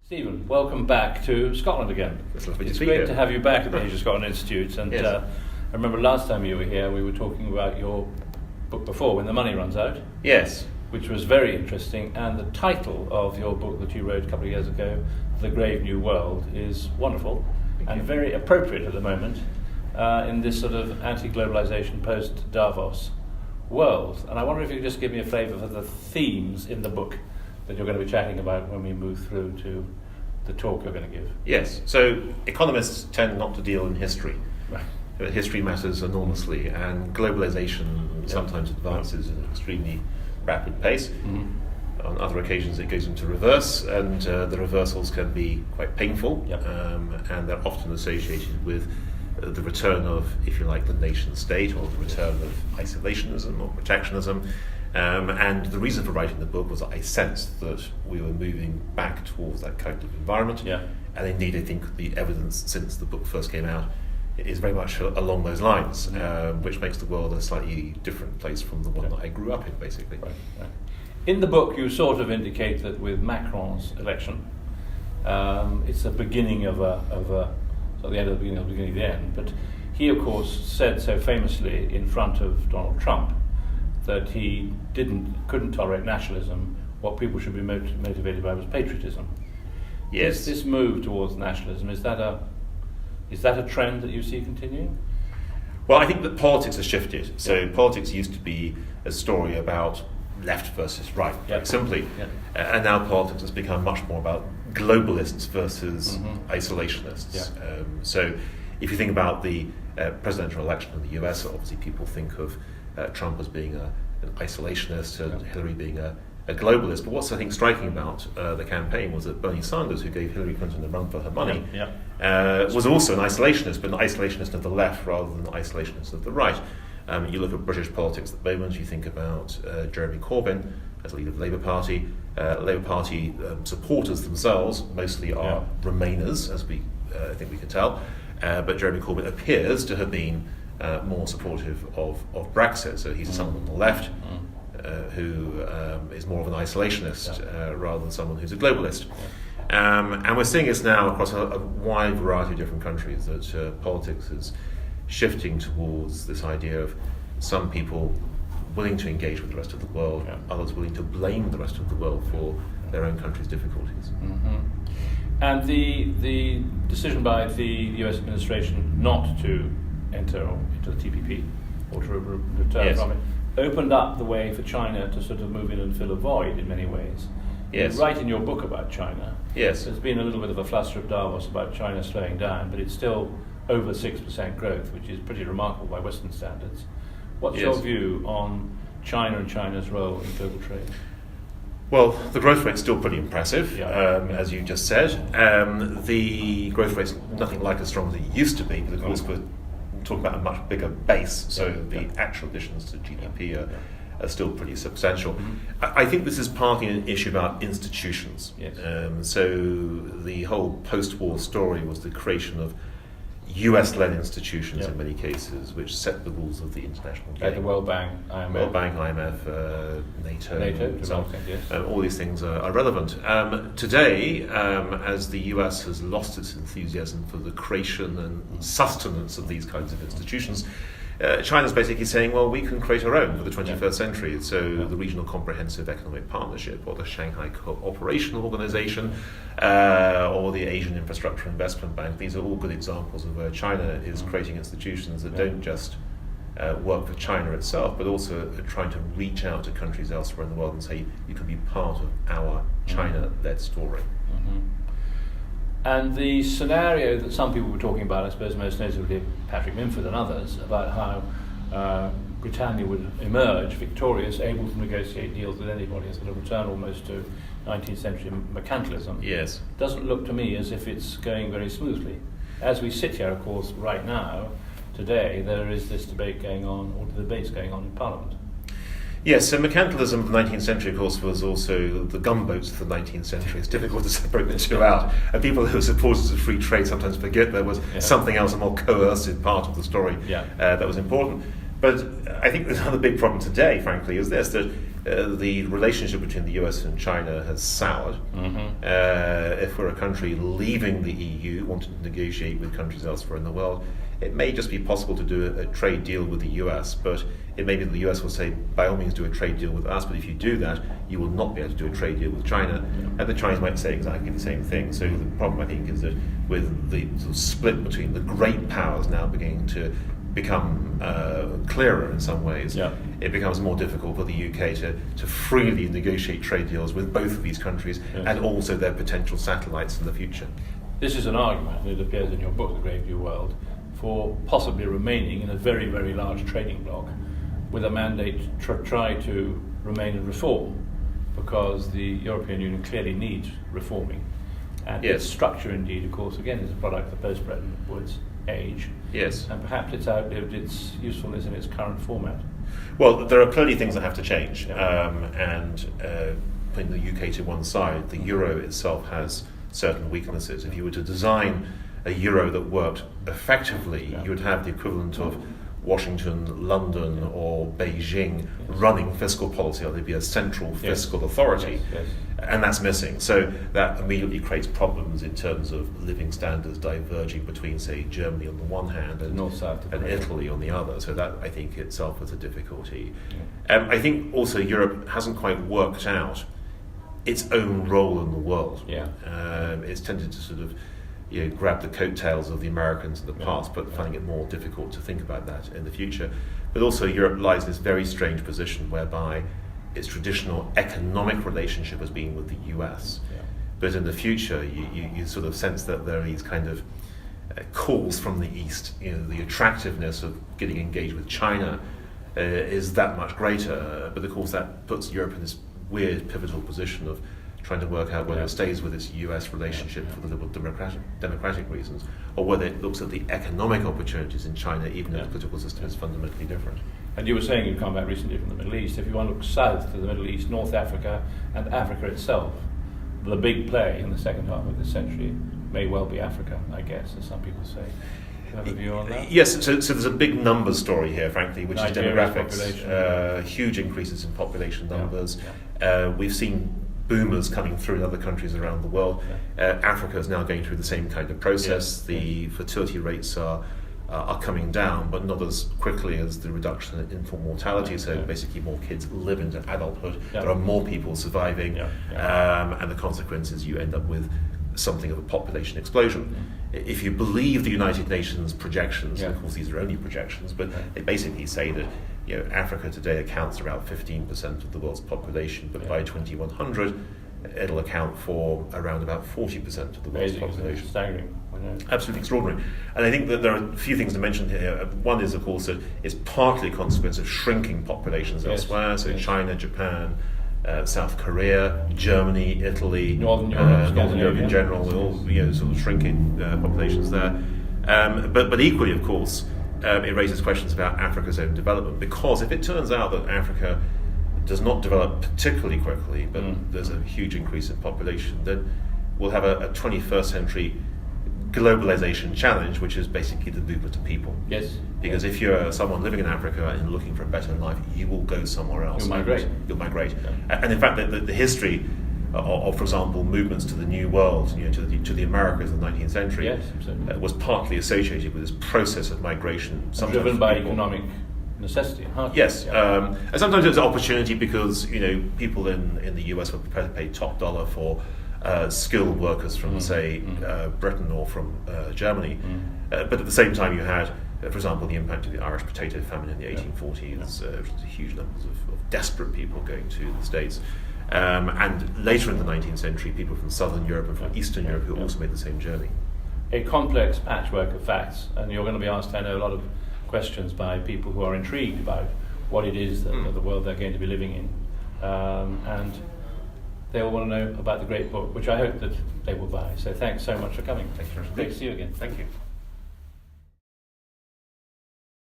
Stephen, welcome back to Scotland again. It's great to have you back at the Asia Scotland Institute. And yes. I remember last time you were here, we were talking about your book before, When the Money Runs Out. Yes. Which was very interesting. And the title of your book that you wrote a couple of years ago, The Grave New World, is wonderful and very appropriate at the moment in this sort of anti-globalization, post-Davos world. And I wonder if you could just give me a flavour of the themes in the book that you're going to be chatting about when we move through to the talk you're going to give. Yes. So economists tend not to deal in history. Right. But history matters enormously, and globalization sometimes advances at an extremely rapid pace. Mm-hmm. On other occasions it goes into reverse, and the reversals can be quite painful, and they're often associated with the return of, if you like, the nation state, or the return of isolationism or protectionism. And the reason for writing the book was that I sensed that we were moving back towards that kind of environment. Yeah. And indeed, I think the evidence since the book first came out is very much along those lines, which makes the world a slightly different place from the one that I grew up in, basically. Right. In the book, you sort of indicate that with Macron's election, it's the beginning of so the end of the beginning of the end. But he, of course, said so famously in front of Donald Trump that he couldn't tolerate nationalism. What people should be motivated by was patriotism. Yes. This move towards nationalism, is that a trend that you see continuing? Well, I think that politics has shifted. So politics used to be a story about left versus right, simply. Yeah. And now politics has become much more about globalists versus isolationists. Yeah. So if you think about the presidential election in the US, obviously people think of Trump as being an isolationist and Hillary being a globalist. But what's, I think, striking about the campaign was that Bernie Sanders, who gave Hillary Clinton a run for her money, was also an isolationist, but an isolationist of the left rather than an isolationist of the right. You look at British politics at the moment, you think about Jeremy Corbyn as leader of the Labour Party. Labour Party supporters themselves mostly are Remainers, as I think we can tell, but Jeremy Corbyn appears to have been more supportive of Brexit, so he's someone on the left who is more of an isolationist rather than someone who's a globalist. And we're seeing this now across a wide variety of different countries, that politics is shifting towards this idea of some people willing to engage with the rest of the world, others willing to blame the rest of the world for their own country's difficulties. Mm-hmm. And the decision by the US administration not to enter into the TPP or to return from it opened up the way for China to sort of move in and fill a void in many ways. Yes. You write in your book about China. Yes. There's been a little bit of a fluster of Davos about China slowing down, but it's still over 6% growth, which is pretty remarkable by Western standards. What's your view on China and China's role in global trade? Well, the growth rate's still pretty impressive, as you just said. The growth rate's nothing like as strong as it used to be, but of course we're talking about a much bigger base, so the actual additions to GDP are still pretty substantial. Mm-hmm. I think this is partly an issue about institutions. Yes. So the whole post-war story was the creation of US-led institutions in many cases, which set the rules of the international game. Like the World Bank, IMF, NATO, all these things are relevant. Today, as the US has lost its enthusiasm for the creation and sustenance of these kinds of institutions, China's basically saying, well, we can create our own for the 21st century. So the Regional Comprehensive Economic Partnership, or the Shanghai Cooperation Organization, or the Asian Infrastructure Investment Bank, these are all good examples of where China is creating institutions that don't just work for China itself, but also trying to reach out to countries elsewhere in the world and say, you can be part of our China-led story. Mm-hmm. And the scenario that some people were talking about, I suppose most notably Patrick Minford and others, about how Britannia would emerge victorious, able to negotiate deals with anybody, sort of return almost to 19th century mercantilism, doesn't look to me as if it's going very smoothly. As we sit here, of course, right now, today, there is this debate going on, or debates going on in Parliament. Yes, so mercantilism of the 19th century, of course, was also the gunboats of the 19th century. It's difficult to separate the two out. And people who are supporters of free trade sometimes forget there was something else, a more coercive part of the story that was important. But I think there's another big problem today, frankly, is this, that the relationship between the US and China has soured. If we're a country leaving the EU, wanting to negotiate with countries elsewhere in the world, it may just be possible to do a trade deal with the US, but it may be that the US will say, by all means do a trade deal with us, but if you do that, you will not be able to do a trade deal with China. And the Chinese might say exactly the same thing. So the problem, I think, is that with the sort of split between the great powers now beginning to become clearer in some ways, it becomes more difficult for the UK to freely negotiate trade deals with both of these countries and also their potential satellites in the future. This is an argument, and it appears in your book, The Grave New World, for possibly remaining in a very, very large trading bloc with a mandate to try to remain in reform, because the European Union clearly needs reforming. And its structure, indeed, of course, again, is a product of post-Bretton Woods age. And perhaps it's outlived its usefulness in its current format. Well, there are clearly things that have to change. Putting the UK to one side, the euro itself has certain weaknesses. If you were to design a euro that worked effectively, you would have the equivalent of Washington, London, or Beijing running fiscal policy, or there'd be a central fiscal authority, and that's missing. So that immediately creates problems in terms of living standards diverging between, say, Germany on the one hand and Italy on the other. So that, I think, itself is a difficulty. I think also Europe hasn't quite worked out its own role in the world. It's tended to sort of grab the coattails of the Americans in the past, but finding it more difficult to think about that in the future. But also Europe lies in this very strange position whereby its traditional economic relationship has been with the US. But in the future, you sort of sense that there are these kind of calls from the East. The attractiveness of getting engaged with China is that much greater. But of course, that puts Europe in this weird pivotal position of trying to work out whether it stays with its US relationship for the liberal democratic reasons, or whether it looks at the economic opportunities in China, even though the political system is fundamentally different. And you were saying you've come back recently from the Middle East. If you want to look south to the Middle East, North Africa and Africa itself, the big play in the second half of this century may well be Africa, I guess, as some people say. Do you have a view on that? Yes, so there's a big numbers story here, frankly, which is demographics. Huge increases in population numbers. We've seen boomers coming through in other countries around the world. Africa is now going through the same kind of process. The fertility rates are coming down, but not as quickly as the reduction in infant mortality. So basically more kids live into adulthood. There are more people surviving, and the consequence is you end up with something of a population explosion. If you believe the United Nations projections, and of course these are only projections, but they basically say that Africa today accounts for about 15% of the world's population, but by 2100 it'll account for around about 40% of the world's population. Staggering. Absolutely extraordinary. And I think that there are a few things to mention here. One is, of course, that it's partly a consequence of shrinking populations elsewhere, so China, Japan, South Korea, Germany, Italy, Northern Europe in general, with all sort of shrinking populations there. But equally, of course, it raises questions about Africa's own development, because if it turns out that Africa does not develop particularly quickly, but there's a huge increase in population, then we'll have a 21st century globalization challenge, which is basically the movement of people. Because if you're someone living in Africa and looking for a better life, you will go somewhere else. You'll migrate. And in fact, the history of, for example, movements to the New World, to the Americas in the 19th century, was partly associated with this process of migration. Driven by economic necessity. And sometimes it's an opportunity because people in the US were prepared to pay top dollar for skilled workers from, say, Britain or from Germany. But at the same time, you had, for example, the impact of the Irish potato famine in the 1840s, huge numbers of desperate people going to the States. And later in the 19th century, people from Southern Europe and from Eastern Europe who also made the same journey. A complex patchwork of facts, and you're going to be asked, I know, a lot of questions by people who are intrigued about what it is that the world they're going to be living in. And they all want to know about the great book, which I hope that they will buy. So thanks so much for coming. Thank you. Great to see you again. Thank you.